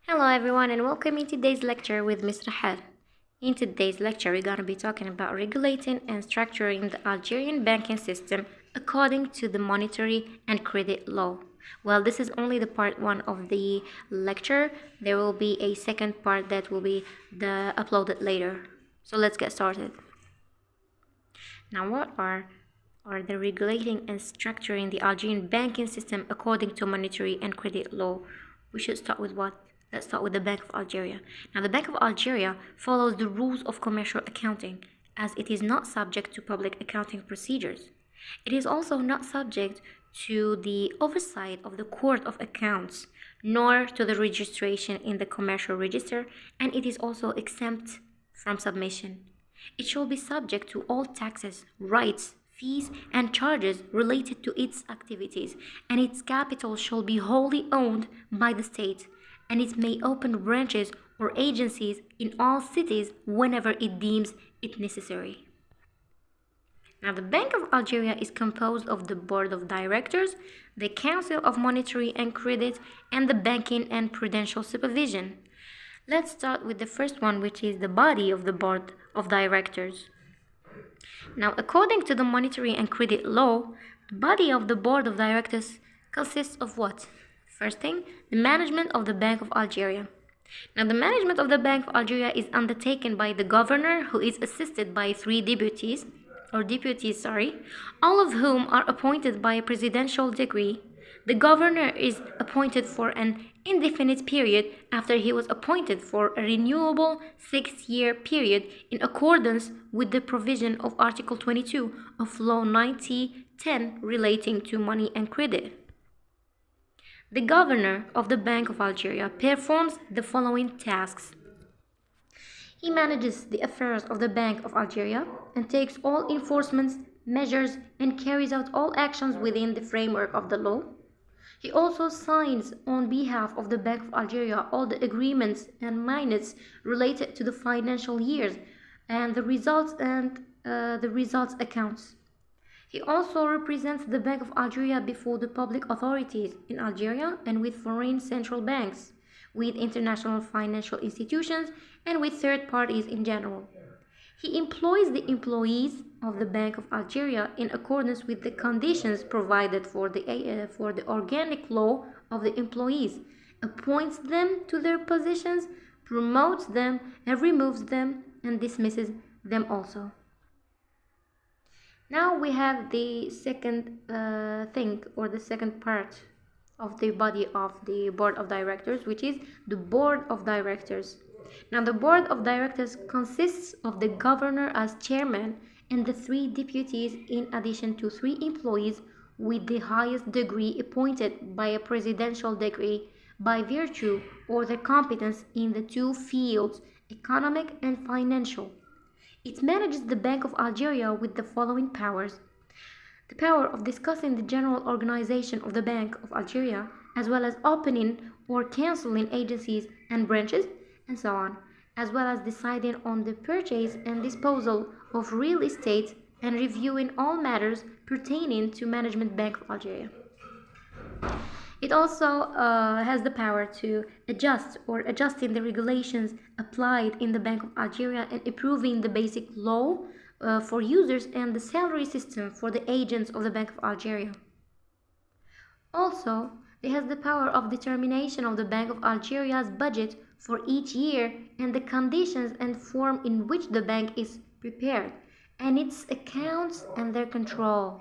Hello everyone and welcome in today's lecture with Ms. Rahel. In today's lecture we're going to be talking about regulating and structuring the Algerian banking system according to the monetary and credit law. Well, this is only the part 1 of the lecture. There will be a second part that will be uploaded later. So let's get started. Now what are the regulating and structuring the Algerian banking system according to monetary and credit law? We should start with what? Let's start with the Bank of Algeria. Now, the Bank of Algeria follows the rules of commercial accounting as it is not subject to public accounting procedures. It is also not subject to the oversight of the Court of Accounts, nor to the registration in the commercial register, and it is also exempt from submission. It shall be subject to all taxes, rights, fees, and charges related to its activities, and its capital shall be wholly owned by the state, and it may open branches or agencies in all cities whenever it deems it necessary. Now, the Bank of Algeria is composed of the Board of Directors, the Council of Monetary and Credit, and the Banking and Prudential Supervision. Let's start with the first one, which is the body of the Board of Directors. Now, according to the Monetary and Credit Law, the body of the Board of Directors consists of what? First thing, the management of the Bank of Algeria. Now, the management of the Bank of Algeria is undertaken by the governor, who is assisted by three deputies, all of whom are appointed by a presidential decree. The governor is appointed for an indefinite period after he was appointed for a renewable 6-year period in accordance with the provision of Article 22 of Law 9010 relating to money and credit. The governor of the Bank of Algeria performs the following tasks. He manages the affairs of the Bank of Algeria and takes all enforcement measures and carries out all actions within the framework of the law. He also signs on behalf of the Bank of Algeria all the agreements and minutes related to the financial years and the results accounts. He also represents the Bank of Algeria before the public authorities in Algeria and with foreign central banks, with international financial institutions, and with third parties in general. He employs the employees of the Bank of Algeria in accordance with the conditions provided for the organic law of the employees, appoints them to their positions, promotes them, and removes them, and dismisses them also. Now we have the second thing, or the second part of the body of the Board of Directors, which is the Board of Directors. Now, the Board of Directors consists of the governor as chairman and the three deputies, in addition to three employees with the highest degree appointed by a presidential decree by virtue or their competence in the two fields, economic and financial. It manages the Bank of Algeria with the following powers: the power of discussing the general organization of the Bank of Algeria, as well as opening or cancelling agencies and branches, and so on, as well as deciding on the purchase and disposal of real estate and reviewing all matters pertaining to Management Bank of Algeria. It also has the power to adjusting the regulations applied in the Bank of Algeria and improving the basic law for users and the salary system for the agents of the Bank of Algeria. Also, it has the power of determination of the Bank of Algeria's budget for each year and the conditions and form in which the bank is prepared, and its accounts and their control.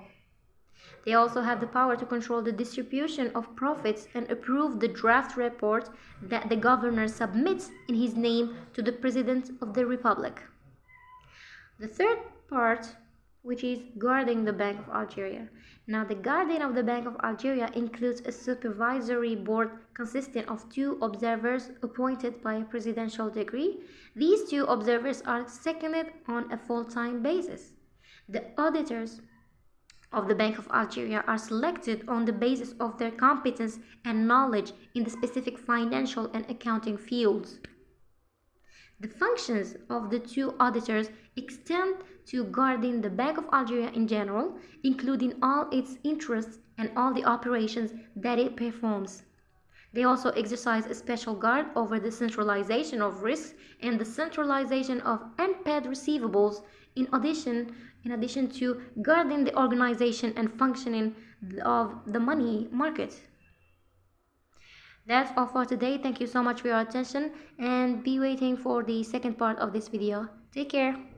They also have the power to control the distribution of profits and approve the draft report that the governor submits in his name to the President of the Republic. The third part, which is guarding the Bank of Algeria. Now, the guardian of the Bank of Algeria includes a supervisory board consisting of 2 observers appointed by a presidential decree. These 2 observers are seconded on a full-time basis. The auditors of the Bank of Algeria are selected on the basis of their competence and knowledge in the specific financial and accounting fields. The functions of the 2 auditors extend to guarding the Bank of Algeria in general, including all its interests and all the operations that it performs. They also exercise a special guard over the centralization of risks and the centralization of unpaid receivables, in addition to guarding the organization and functioning of the money market. That's all for today. Thank you so much for your attention and be waiting for the second part of this video. Take care.